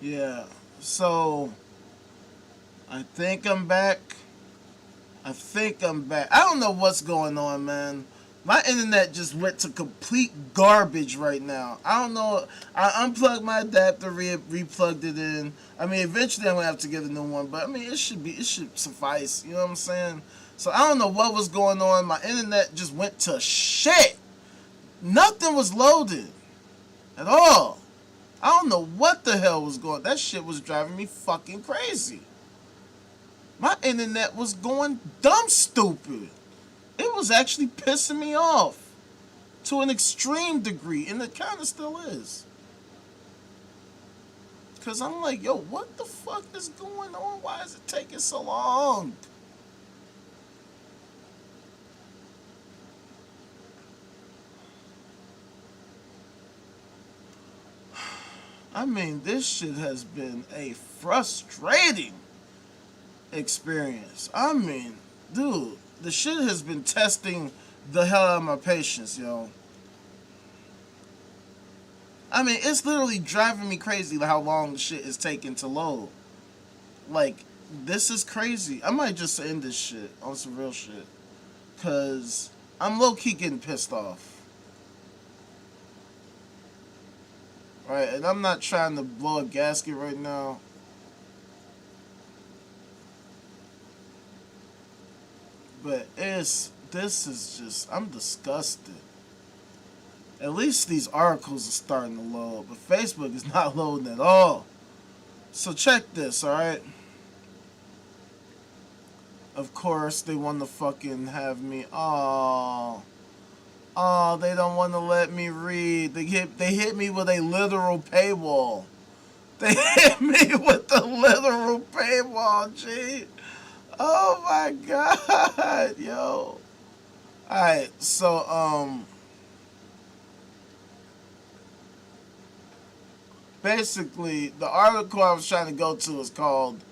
Yeah. So I think I'm back. I think I'm back. I don't know what's going on, man. My internet just went to complete garbage right now. I don't know. I unplugged my adapter, replugged it in. I mean, eventually I'm gonna have to get a new one, but I mean, it should suffice. You know what I'm saying? So I don't know what was going on. My internet just went to shit. Nothing was loaded at all. I don't know what the hell was going. That shit was driving me fucking crazy. My internet was going dumb stupid. It was actually pissing me off to an extreme degree, and it kind of still is. Because I'm like, yo, what the fuck is going on? Why is it taking so long? I mean, this shit has been a frustrating experience. I mean, dude, the shit has been testing the hell out of my patience, yo. I mean, it's literally driving me crazy how long the shit is taking to load. Like, this is crazy. I might just end this shit on some real shit. Because I'm low-key getting pissed off. Right, and I'm not trying to blow a gasket right now. But this is just, I'm disgusted. At least these articles are starting to load, but Facebook is not loading at all. So check this, alright? Of course, they want to fucking have me, oh, they don't want to let me read. They hit me with a literal paywall. They hit me with the literal paywall, G. Oh my god, yo. Alright, so, basically, the article I was trying to go to is called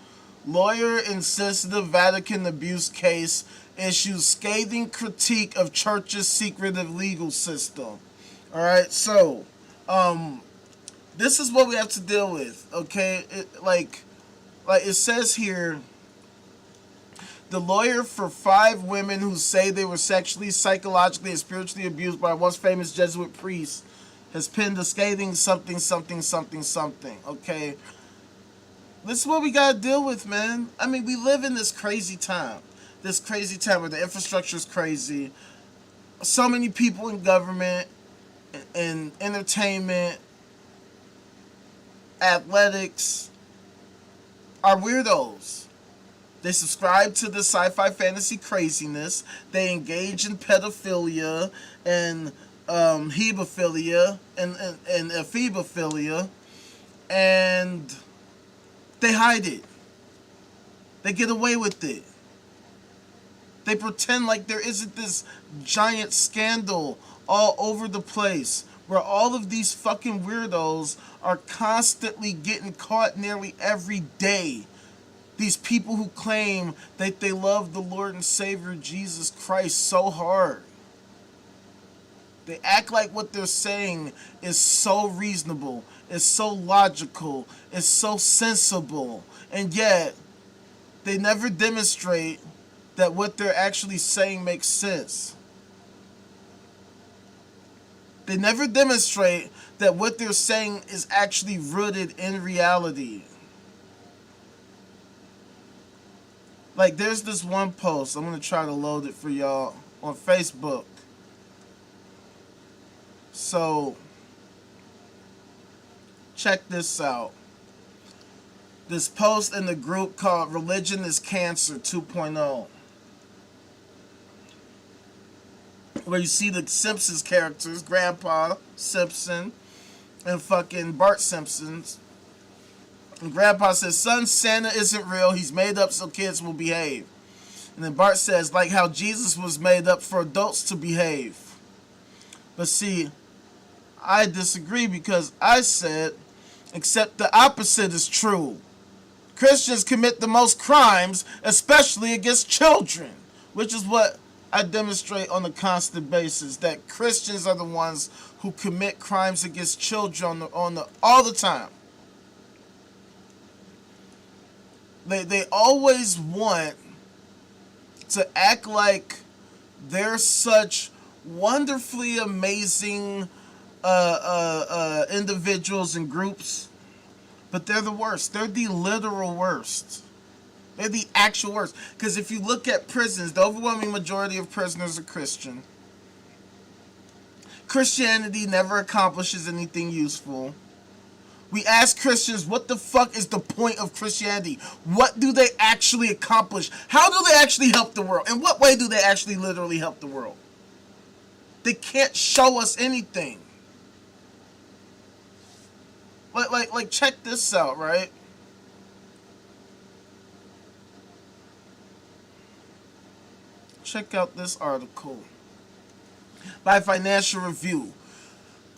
Lawyer Insensitive Vatican Abuse Case Issues Scathing Critique of Church's Secretive Legal System. Alright, so, this is what we have to deal with, okay? Like it says here, the lawyer for 5 women who say they were sexually, psychologically, and spiritually abused by a once famous Jesuit priest has penned a scathing something, something, something, something, okay? This is what we gotta deal with, man. I mean, we live in this crazy time. This crazy time where the infrastructure is crazy. So many people in government, in entertainment, athletics, are weirdos. They subscribe to the sci-fi fantasy craziness. They engage in pedophilia and hebephilia and ephebophilia, and they hide it. They get away with it. They pretend like there isn't this giant scandal all over the place where all of these fucking weirdos are constantly getting caught nearly every day. These people who claim that they love the Lord and Savior Jesus Christ so hard. They act like what they're saying is so reasonable, is so logical, is so sensible, and yet they never demonstrate that what they're actually saying makes sense. They never demonstrate that what they're saying is actually rooted in reality. Like, there's this one post, I'm going to try to load it for y'all, on Facebook. So, check this out. This post in the group called Religion is Cancer 2.0. Where you see the Simpsons characters, Grandpa Simpson and fucking Bart Simpson's. And Grandpa says, son, Santa isn't real. He's made up so kids will behave. And then Bart says, like how Jesus was made up for adults to behave. But see, I disagree because I said, except the opposite is true. Christians commit the most crimes, especially against children. Which is what I demonstrate on a constant basis that Christians are the ones who commit crimes against children all the time. They always want to act like they're such wonderfully amazing individuals and groups, but they're the worst. They're the literal worst. They're the actual worst. Because if you look at prisons, the overwhelming majority of prisoners are Christian. Christianity never accomplishes anything useful. We ask Christians, what the fuck is the point of Christianity? What do they actually accomplish? How do they actually help the world? In what way do they actually literally help the world? They can't show us anything. Like check this out, right? Check out this article by Financial Review.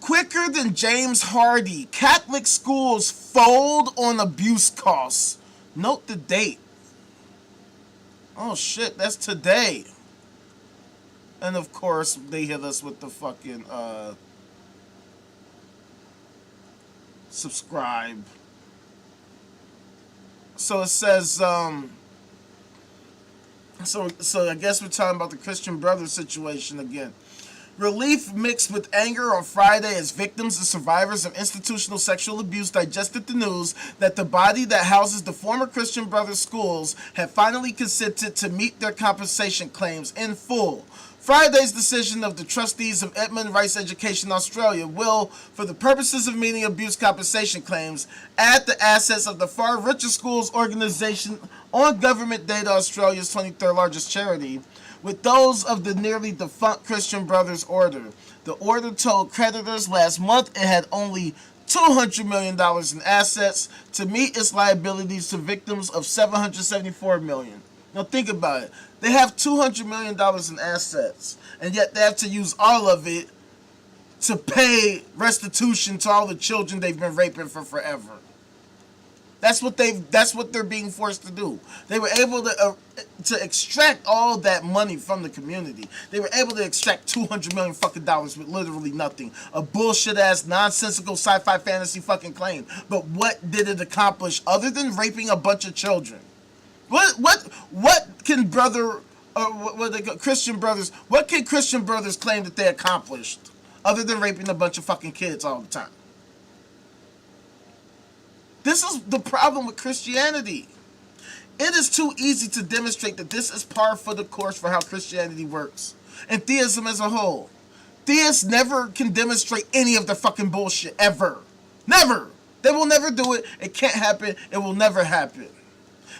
Quicker than James Hardy, Catholic schools fold on abuse costs. Note the date. Oh shit, that's today. And of course, they hit us with the fucking subscribe. So it says so I guess we're talking about the Christian Brothers situation again. Relief mixed with anger on Friday as victims and survivors of institutional sexual abuse digested the news that the body that houses the former Christian Brothers schools had finally consented to meet their compensation claims in full. Friday's decision of the trustees of Edmund Rice Education Australia will, for the purposes of meeting abuse compensation claims, add the assets of the far richer schools organization on Government Data Australia's 23rd largest charity with those of the nearly defunct Christian Brothers Order. The order told creditors last month it had only $200 million in assets to meet its liabilities to victims of $774 million. Now think about it. They have $200 million in assets, and yet they have to use all of it to pay restitution to all the children they've been raping for forever. That's what they're being forced to do. They were able to extract all that money from the community. They were able to extract $200 million fucking dollars with literally nothing. A bullshit ass nonsensical sci-fi fantasy fucking claim. But what did it accomplish other than raping a bunch of children? What can Christian Brothers? What can Christian Brothers claim that they accomplished other than raping a bunch of fucking kids all the time? This is the problem with Christianity. It is too easy to demonstrate that this is par for the course for how Christianity works. And theism as a whole. Theists never can demonstrate any of their fucking bullshit, ever. Never. They will never do it. It can't happen. It will never happen.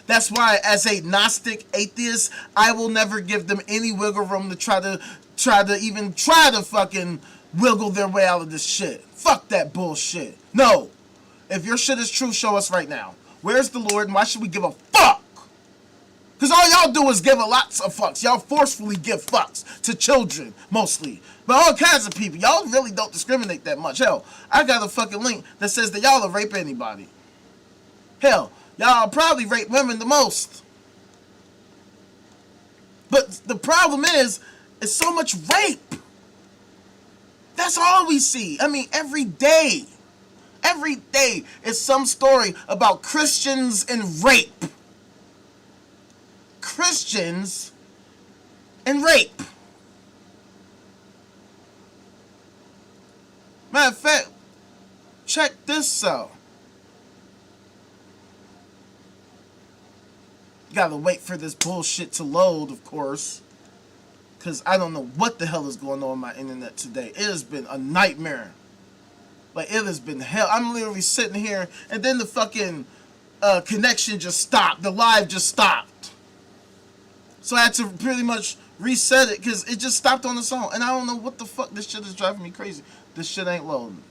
That's why, as a Gnostic atheist, I will never give them any wiggle room to try to fucking wiggle their way out of this shit. Fuck that bullshit. No. If your shit is true, show us right now. Where's the Lord, and why should we give a fuck? Because all y'all do is give a lots of fucks. Y'all forcefully give fucks to children, mostly. But all kinds of people. Y'all really don't discriminate that much. Hell, I got a fucking link that says that y'all will rape anybody. Hell, y'all probably rape women the most. But the problem is, it's so much rape. That's all we see. I mean, every day. Every day is some story about Christians and rape. Christians and rape. Matter of fact, check this out. Gotta wait for this bullshit to load, of course. Because I don't know what the hell is going on my internet today. It has been a nightmare. Like, it has been hell. I'm literally sitting here, and then the fucking connection just stopped. The live just stopped. So I had to pretty much reset it, because it just stopped on its own. And I don't know what the fuck. This shit is driving me crazy. This shit ain't loading.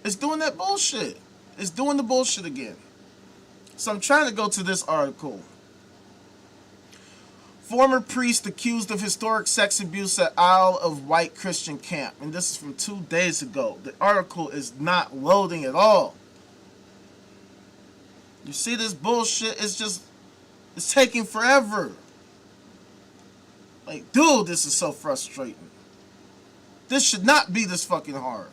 It's doing that bullshit. It's doing the bullshit again. So I'm trying to go to this article. Former priest accused of historic sex abuse at Isle of Wight Christian camp. And this is from 2 days ago. The article is not loading at all. You see this bullshit? It's taking forever. Like, dude, this is so frustrating. This should not be this fucking hard.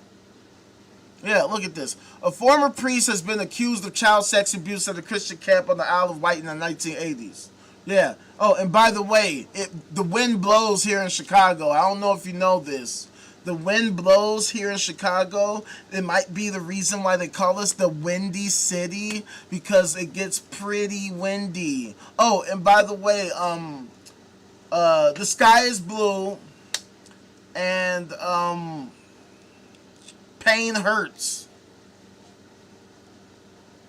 Yeah, look at this. A former priest has been accused of child sex abuse at a Christian camp on the Isle of Wight in the 1980s. Yeah. Oh, and by the way, the wind blows here in Chicago. I don't know if you know this. The wind blows here in Chicago. It might be the reason why they call us the Windy City, because it gets pretty windy. Oh, and by the way, the sky is blue, and pain hurts.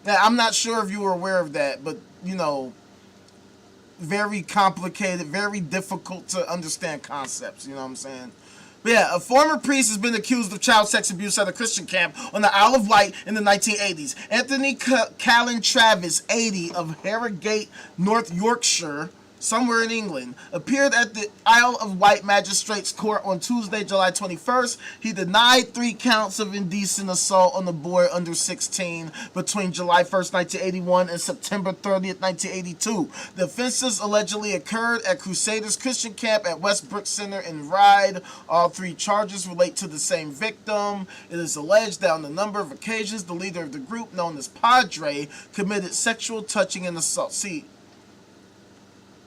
Now, I'm not sure if you were aware of that, but you know, very complicated, very difficult to understand concepts. You know what I'm saying? But yeah, a former priest has been accused of child sex abuse at a Christian camp on the Isle of Wight in the 1980s. Anthony Callan Travis, 80, of Harrogate, North Yorkshire, somewhere in England, appeared at the Isle of Wight Magistrates Court on Tuesday, July 21st. He denied 3 counts of indecent assault on a boy under 16 between July 1st, 1981 and September 30th, 1982. The offenses allegedly occurred at Crusaders Christian Camp at Westbrook Center in Ryde. All 3 charges relate to the same victim. It is alleged that on a number of occasions, the leader of the group, known as Padre, committed sexual touching and assault. See,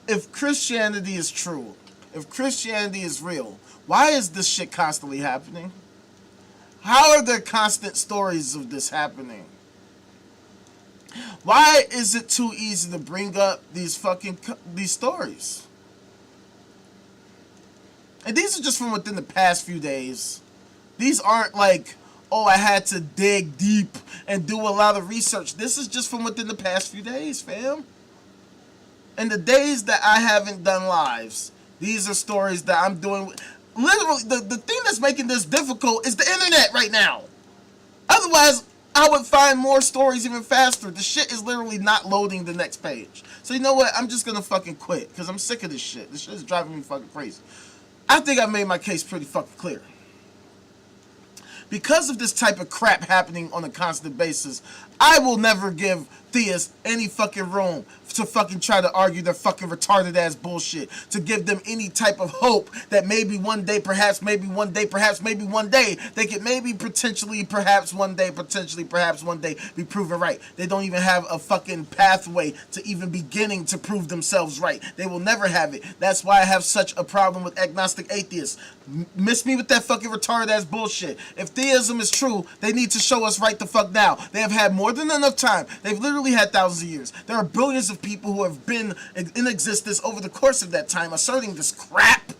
if Christianity is true, if Christianity is real, why is this shit constantly happening? How are there constant stories of this happening? Why is it too easy to bring up these stories? And these are just from within the past few days. These aren't like, oh, I had to dig deep and do a lot of research. This is just from within the past few days, fam. And the days that I haven't done lives, these are stories that I'm doing. Literally, the thing that's making this difficult is the internet right now. Otherwise, I would find more stories even faster. The shit is literally not loading the next page. So you know what? I'm just gonna fucking quit, because I'm sick of this shit. This shit is driving me fucking crazy. I think I made my case pretty fucking clear. Because of this type of crap happening on a constant basis, I will never give theists any fucking room to fucking try to argue their fucking retarded ass bullshit, to give them any type of hope that maybe one day, perhaps maybe one day, perhaps maybe one day, they could maybe potentially, perhaps one day, potentially, perhaps one day be proven right. They don't even have a fucking pathway to even beginning to prove themselves right. They will never have it. That's why I have such a problem with agnostic atheists. Miss me with that fucking retarded ass bullshit. If theism is true, they need to show us right the fuck now. They have had more than enough time. They've literally had thousands of years. There are billions of people who have been in existence over the course of that time asserting this crap.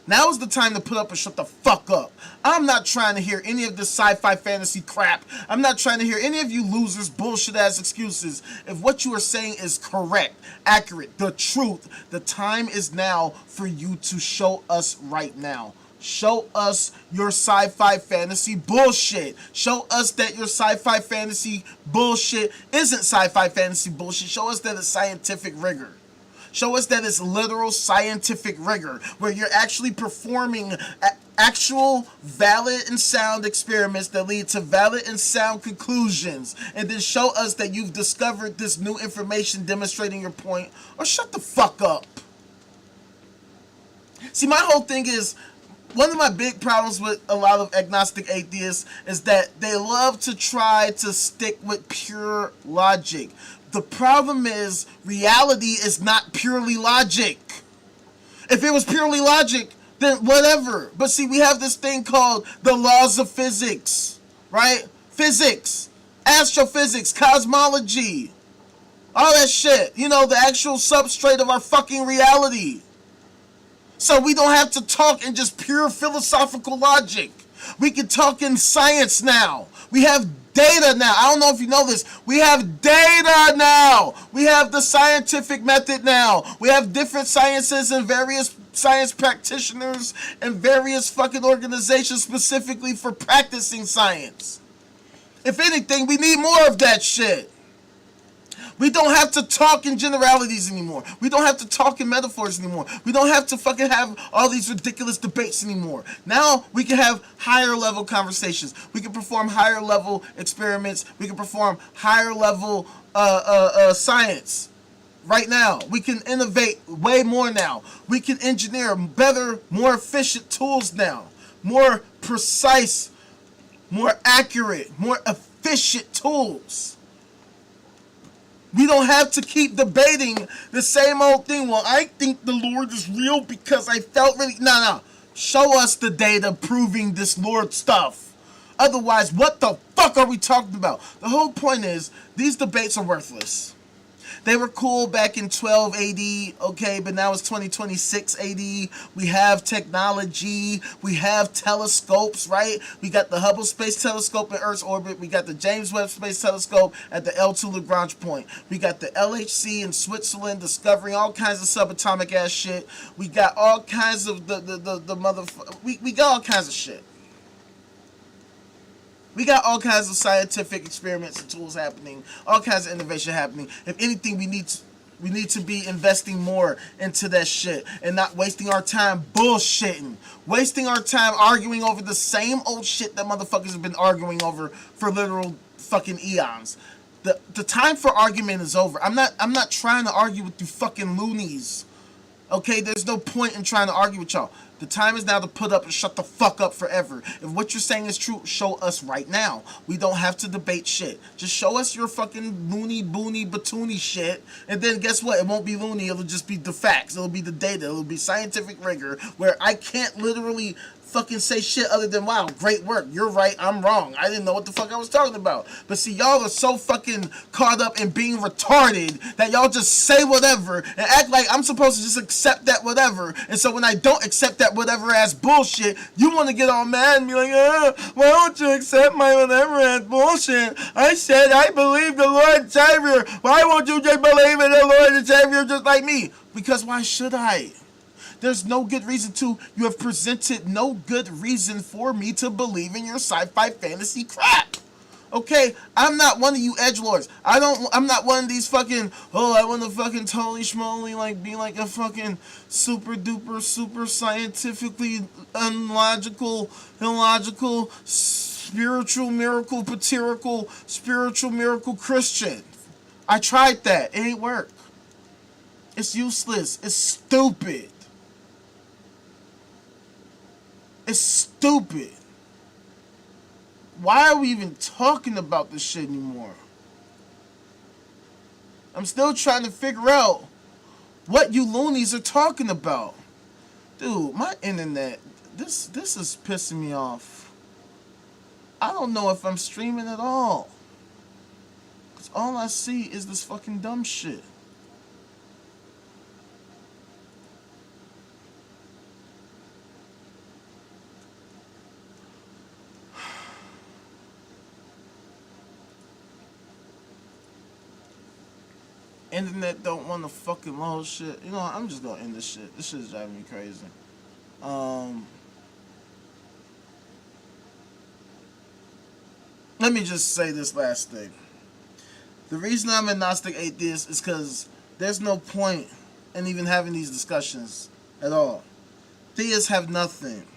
Now is the time to put up and shut the fuck up. I'm not trying to hear any of this sci-fi fantasy crap. I'm not trying to hear any of you losers bullshit ass excuses. If what you are saying is correct, accurate, the truth, the time is now for you to show us right now. Show us your sci-fi fantasy bullshit. Show us that your sci-fi fantasy bullshit isn't sci-fi fantasy bullshit. Show us that it's scientific rigor. Show us that it's literal scientific rigor, where you're actually performing actual valid and sound experiments that lead to valid and sound conclusions, and then show us that you've discovered this new information demonstrating your point, or shut the fuck up. See, my whole thing is, one of my big problems with a lot of agnostic atheists is that they love to try to stick with pure logic. The problem is, reality is not purely logic. If it was purely logic, then whatever. But see, we have this thing called the laws of physics, right? Physics, astrophysics, cosmology, all that shit. You know, the actual substrate of our fucking reality. So we don't have to talk in just pure philosophical logic. We can talk in science now. We have data now. I don't know if you know this. We have data now. We have the scientific method now. We have different sciences and various science practitioners and various fucking organizations specifically for practicing science. If anything, we need more of that shit. We don't have to talk in generalities anymore. We don't have to talk in metaphors anymore. We don't have to fucking have all these ridiculous debates anymore. Now we can have higher level conversations. We can perform higher level experiments. We can perform higher level science. Right now, we can innovate way more now. We can engineer better, more efficient tools now. More precise, more accurate, more efficient tools. We don't have to keep debating the same old thing. Well, I think the Lord is real because I felt really... No. Show us the data proving this Lord stuff. Otherwise, what the fuck are we talking about? The whole point is, these debates are worthless. They were cool back in 12 AD, okay, but now it's 2026 AD. We have technology. We have telescopes, right? We got the Hubble Space Telescope in Earth's orbit. We got the James Webb Space Telescope at the L2 Lagrange point. We got the LHC in Switzerland discovering all kinds of subatomic ass shit. We got all kinds of the motherfucker. We got all kinds of shit. We got all kinds of scientific experiments and tools happening, all kinds of innovation happening. If anything, we need to be investing more into that shit and not wasting our time bullshitting. Wasting our time arguing over the same old shit that motherfuckers have been arguing over for literal fucking eons. The time for argument is over. I'm not trying to argue with you fucking loonies. Okay, there's no point in trying to argue with y'all. The time is now to put up and shut the fuck up forever. If what you're saying is true, show us right now. We don't have to debate shit. Just show us your fucking loony, boony, batoony shit. And then guess what? It won't be loony. It'll just be the facts. It'll be the data. It'll be scientific rigor where I can't literally fucking say shit other than, wow, great work. You're right. I'm wrong. I didn't know what the fuck I was talking about. But see, y'all are so fucking caught up in being retarded that y'all just say whatever and act like I'm supposed to just accept that whatever. And so when I don't accept that whatever ass bullshit, you want to get all mad and be like, why don't you accept my whatever ass bullshit? I said I believe the Lord and Savior. Why won't you just believe in the Lord and Savior just like me? Because why should I? There's no good reason to. You have presented no good reason for me to believe in your sci-fi fantasy crap. Okay, I'm not one of you edgelords. I'm not one of these fucking, I want to fucking totally schmoly, like, be like a fucking super duper, super scientifically illogical, spiritual miracle, patirical, spiritual miracle Christian. I tried that. It ain't work. It's useless. It's stupid. It's stupid. Why are we even talking about this shit anymore? I'm still trying to figure out what you loonies are talking about. Dude, my internet, this is pissing me off. I don't know if I'm streaming at all. Because all I see is this fucking dumb shit. Internet don't want to fucking load shit. You know what? I'm just gonna end this shit. This shit is driving me crazy. Let me just say this last thing. The reason I'm agnostic atheist is because there's no point in even having these discussions at all. Theists have nothing.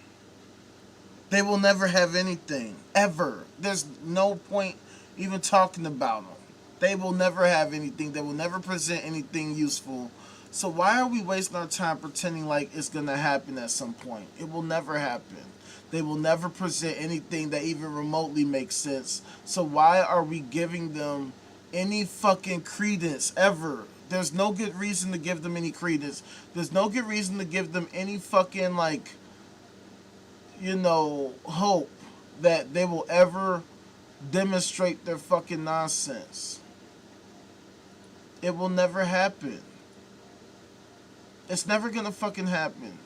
They will never have anything. Ever. There's no point even talking about them. They will never have anything. They will never present anything useful. So why are we wasting our time pretending like it's going to happen at some point? It will never happen. They will never present anything that even remotely makes sense. So why are we giving them any fucking credence ever? There's no good reason to give them any credence. There's no good reason to give them any fucking, like, you know, hope that they will ever demonstrate their fucking nonsense. It will never happen. It's never gonna fucking happen.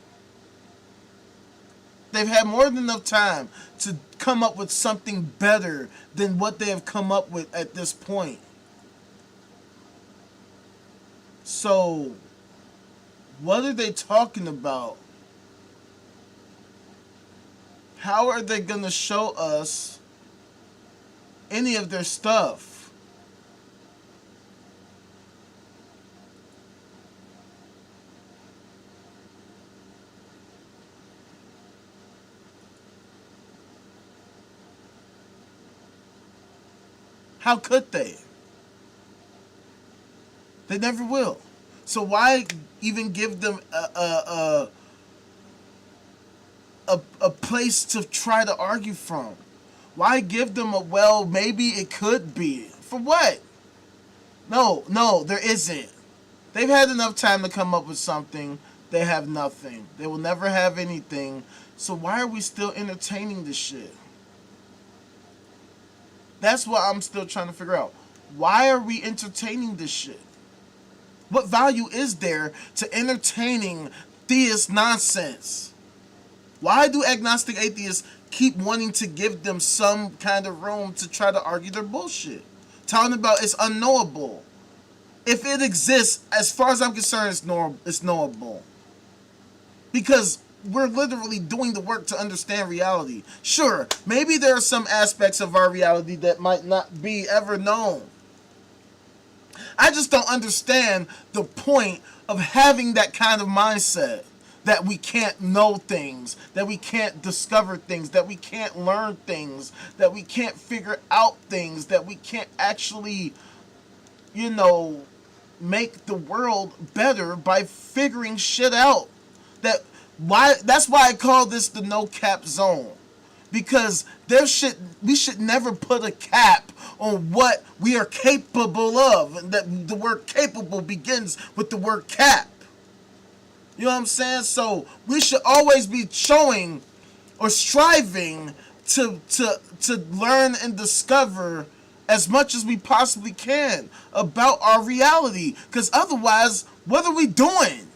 They've had more than enough time to come up with something better than what they have come up with at this point. So, what are they talking about? How are they gonna show us any of their stuff? How could they? They never will. So why even give them a place to try to argue from? Why give them a, well, maybe it could be? For what? No, there isn't. They've had enough time to come up with something. They have nothing. They will never have anything. So why are we still entertaining this shit? That's what I'm still trying to figure out. Why are we entertaining this shit? What value is there to entertaining theist nonsense? Why do agnostic atheists keep wanting to give them some kind of room to try to argue their bullshit? Talking about it's unknowable. If it exists, as far as I'm concerned, it's knowable. Because we're literally doing the work to understand reality. Sure, maybe there are some aspects of our reality that might not be ever known. I just don't understand the point of having that kind of mindset. That we can't know things, that we can't discover things, that we can't learn things, that we can't figure out things, that we can't actually, make the world better by figuring shit out. That's why I call this the no cap zone. Because we should never put a cap on what we are capable of. And that the word capable begins with the word cap. You know what I'm saying? So we should always be showing or striving to learn and discover as much as we possibly can about our reality. Because otherwise, what are we doing?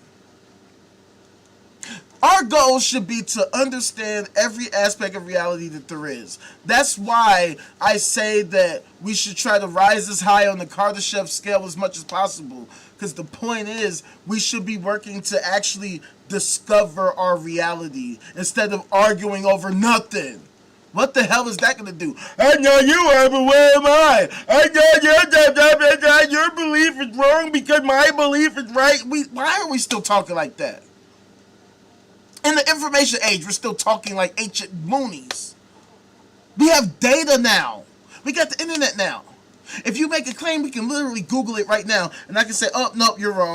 Our goal should be to understand every aspect of reality that there is. That's why I say that we should try to rise as high on the Kardashev scale as much as possible. Because the point is, we should be working to actually discover our reality instead of arguing over nothing. What the hell is that going to do? I know you are, but where am I? I know your belief is wrong because my belief is right. Why are we still talking like that? In the information age, we're still talking like ancient Moonies. We have data now. We got the internet now. If you make a claim, we can literally Google it right now, and I can say, oh, nope, you're wrong.